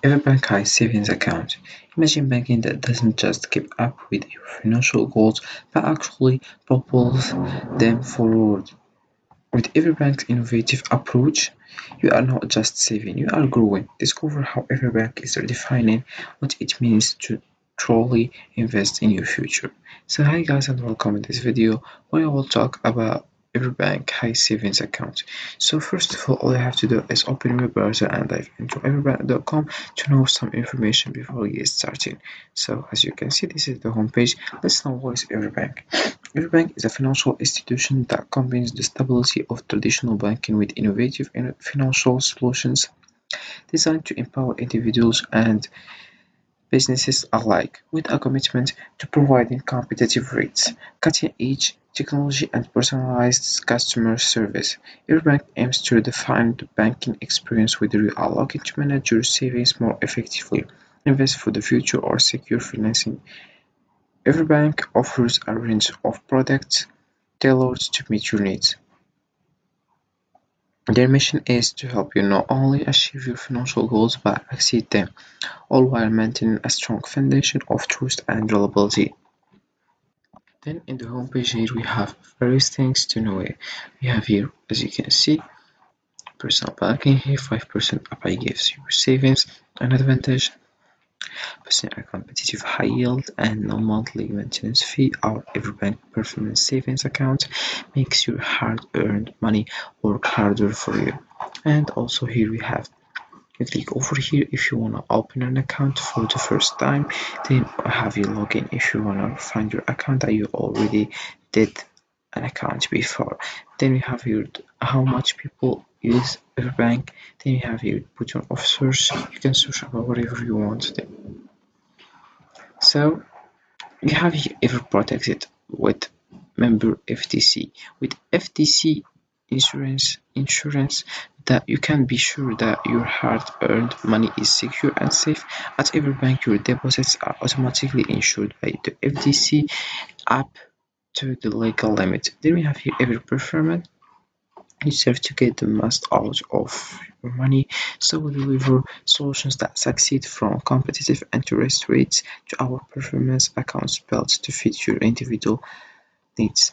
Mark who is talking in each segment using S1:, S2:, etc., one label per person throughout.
S1: EverBank High Savings Account. Imagine banking that doesn't just keep up with your financial goals but actually propels them forward. With EverBank's innovative approach, you are not just saving, you are growing. Discover how EverBank is redefining what it means to truly invest in your future. So hi guys and welcome in this video where I will talk about EverBank High Savings Account. So first of all you have to do is open your browser and dive into everbank.com to know some information before we get started. So as you can see, this is the homepage. Let's know what is EverBank. EverBank is a financial institution that combines the stability of traditional banking with innovative financial solutions designed to empower individuals and businesses alike, with a commitment to providing competitive rates, cutting-edge technology, and personalized customer service. EverBank aims to redefine the banking experience with you are looking to manage your savings more effectively, invest for the future, or secure financing. EverBank offers a range of products tailored to meet your needs. Their mission is to help you not only achieve your financial goals but exceed them, all while maintaining a strong foundation of trust and reliability. Then in the homepage here we have various things to know. We have here, as you can see, personal banking here, 5% API gives you savings an advantage, percent a competitive high yield and no monthly maintenance fee. Our EverBank performance savings account makes your hard-earned money work harder for you. And also here we have, you click over here if you want to open an account for the first time, then have you login if you want to find your account that you already did an account before. Then we have here how much people use EverBank. Then you have here button of search, you can search about whatever you want. So you have here Ever Protected with member FTC. With FTC insurance that you can be sure that your hard-earned money is secure and safe. At EverBank, your deposits are automatically insured by the FTC up to the legal limit. Then we have here Ever Performance. You serve to get the most out of your money, so we deliver solutions that succeed from competitive interest rates to our performance accounts built to fit your individual needs.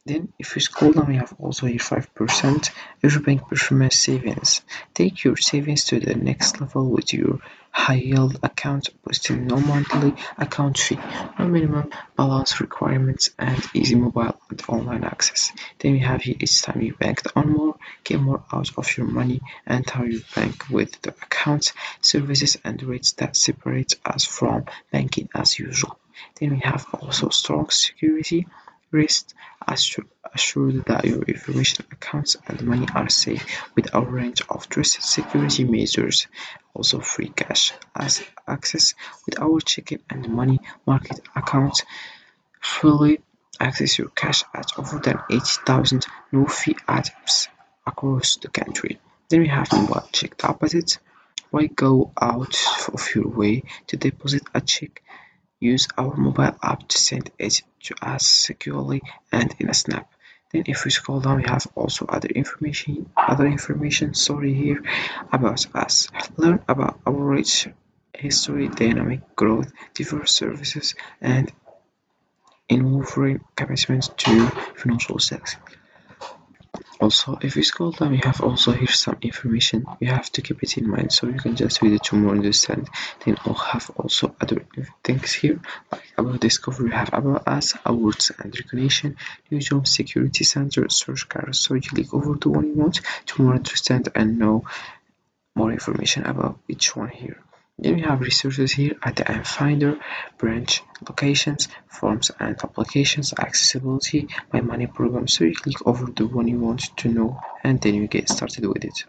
S1: Then if you scroll down, we have also here 5% EverBank performance savings. Take your savings to the next level with your high yield account, boasting no monthly account fee, no minimum balance requirements, and easy mobile and online access. Then we have here each time you banked on more, get more out of your money, and how you bank with the accounts, services, and rates that separate us from banking as usual. Then we have also strong security. Rest assured that your information, accounts, and money are safe with our range of trusted security measures. Also, free cash as access with our checking and money market accounts. Fully access your cash at over than 80,000 no-fee items across the country. Then we have mobile check deposits. Why go out of your way to deposit a check? Use our mobile app to send it to us securely and in a snap. Then if we scroll down, we have also other information sorry here about us. Learn about our rich history, dynamic growth, diverse services, and unwavering commitment to financial success. Also, if you scroll down, we have also here some information you have to keep it in mind, so you can just read it to more understand. Then we'll have also other things here, like about discovery, we have about us, awards and recognition, newsroom, security center, search card. So you click over the one you want to more understand and know more information about each one here. Then we have resources here at the Finder, branch locations, forms and applications, accessibility, my money program. So you click over the one you want to know and then you get started with it.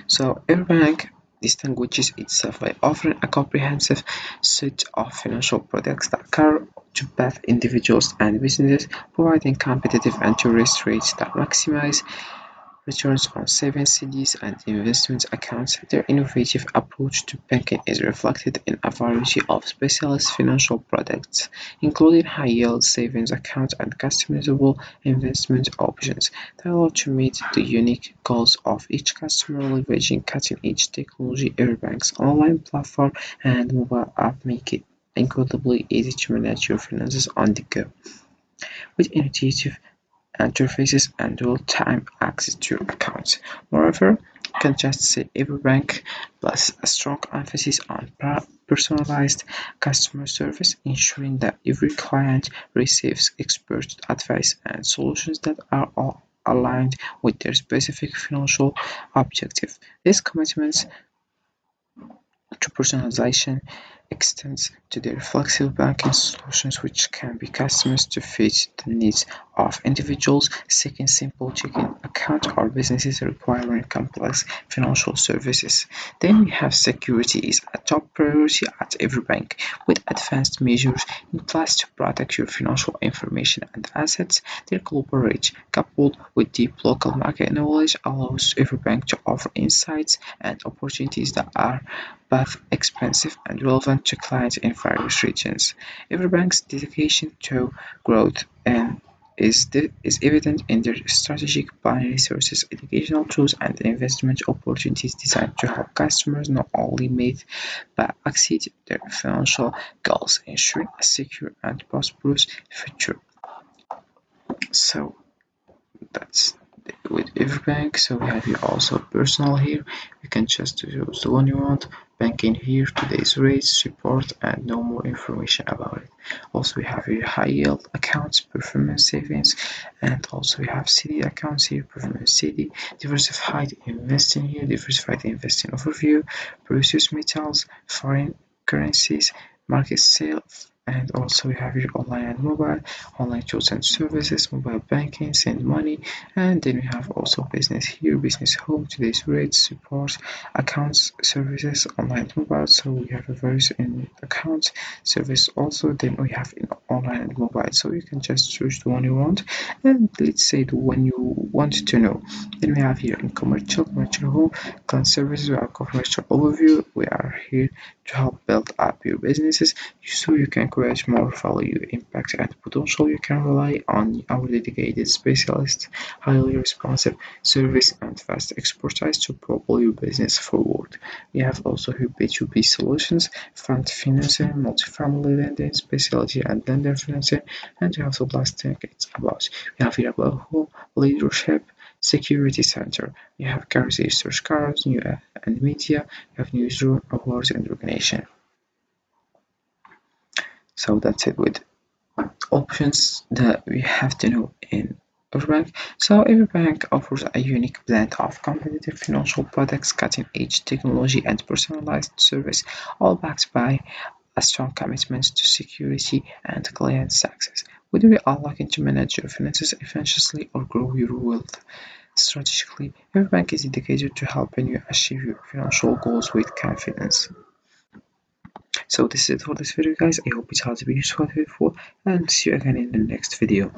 S1: So EverBank distinguishes itself by offering a comprehensive suite of financial products that cater to both individuals and businesses, providing competitive interest rates that maximize returns on savings CDs and investment accounts. Their innovative approach to banking is reflected in a variety of specialist financial products, including high-yield savings accounts and customizable investment options that allow to meet the unique goals of each customer. Leveraging cutting-edge technology, EverBank's online platform and mobile app make it incredibly easy to manage your finances on the go. With intuitive interfaces and real-time access to your accounts. Moreover, you can just say EverBank plus a strong emphasis on personalized customer service, ensuring that every client receives expert advice and solutions that are all aligned with their specific financial objective. These commitments to personalization extends to their flexible banking solutions, which can be customized to fit the needs of individuals seeking simple checking accounts or businesses requiring complex financial services. Then we have security is a top priority at every bank, with advanced measures in place to protect your financial information and assets. Their global reach, coupled with deep local market knowledge, allows every bank to offer insights and opportunities that are both expensive and relevant to clients in various regions. EverBank's dedication to growth and is evident in their strategic planning resources, educational tools, and investment opportunities designed to help customers not only meet but exceed their financial goals, ensuring a secure and prosperous future. So that's with EverBank. So we have here also personal here. You can just choose the one you want. Banking here, today's rates, support, and no more information about it. Also, we have here high yield accounts, performance savings, and also we have CD accounts here, performance CD, diversified investing here, diversified investing overview, precious metals, foreign currencies, market sale, and also we have here online and mobile, online tools and services, mobile banking, send money, and then we have also business here, business home, today's rates, support, accounts, services, online mobile. So we have a various in accounts, service also. Then we have in online and mobile. So you can just choose the one you want, and let's say the one you want to know. Then we have here in commercial home, client services, we have commercial overview. We are here to help build up your businesses so you can create more value, impact, and potential. You can rely on our dedicated specialists, highly responsive service, and fast expertise to propel your business forward. We have also here B2B solutions, fund financing, multifamily lending, specialty and lender financing, and we have the last thing it's about. We have here about home leadership, security center. You have cars, research cars, new and media. You have newsroom, awards, and recognition. So that's it with options that we have to know in EverBank. So EverBank offers a unique blend of competitive financial products, cutting-edge technology, and personalized service, all backed by a strong commitment to security and client success. Whether you are looking to manage your finances efficiently or grow your wealth strategically, EverBank is dedicated to helping you achieve your financial goals with confidence. So this is it for this video, guys. I hope it has been useful and helpful, and see you again in the next video.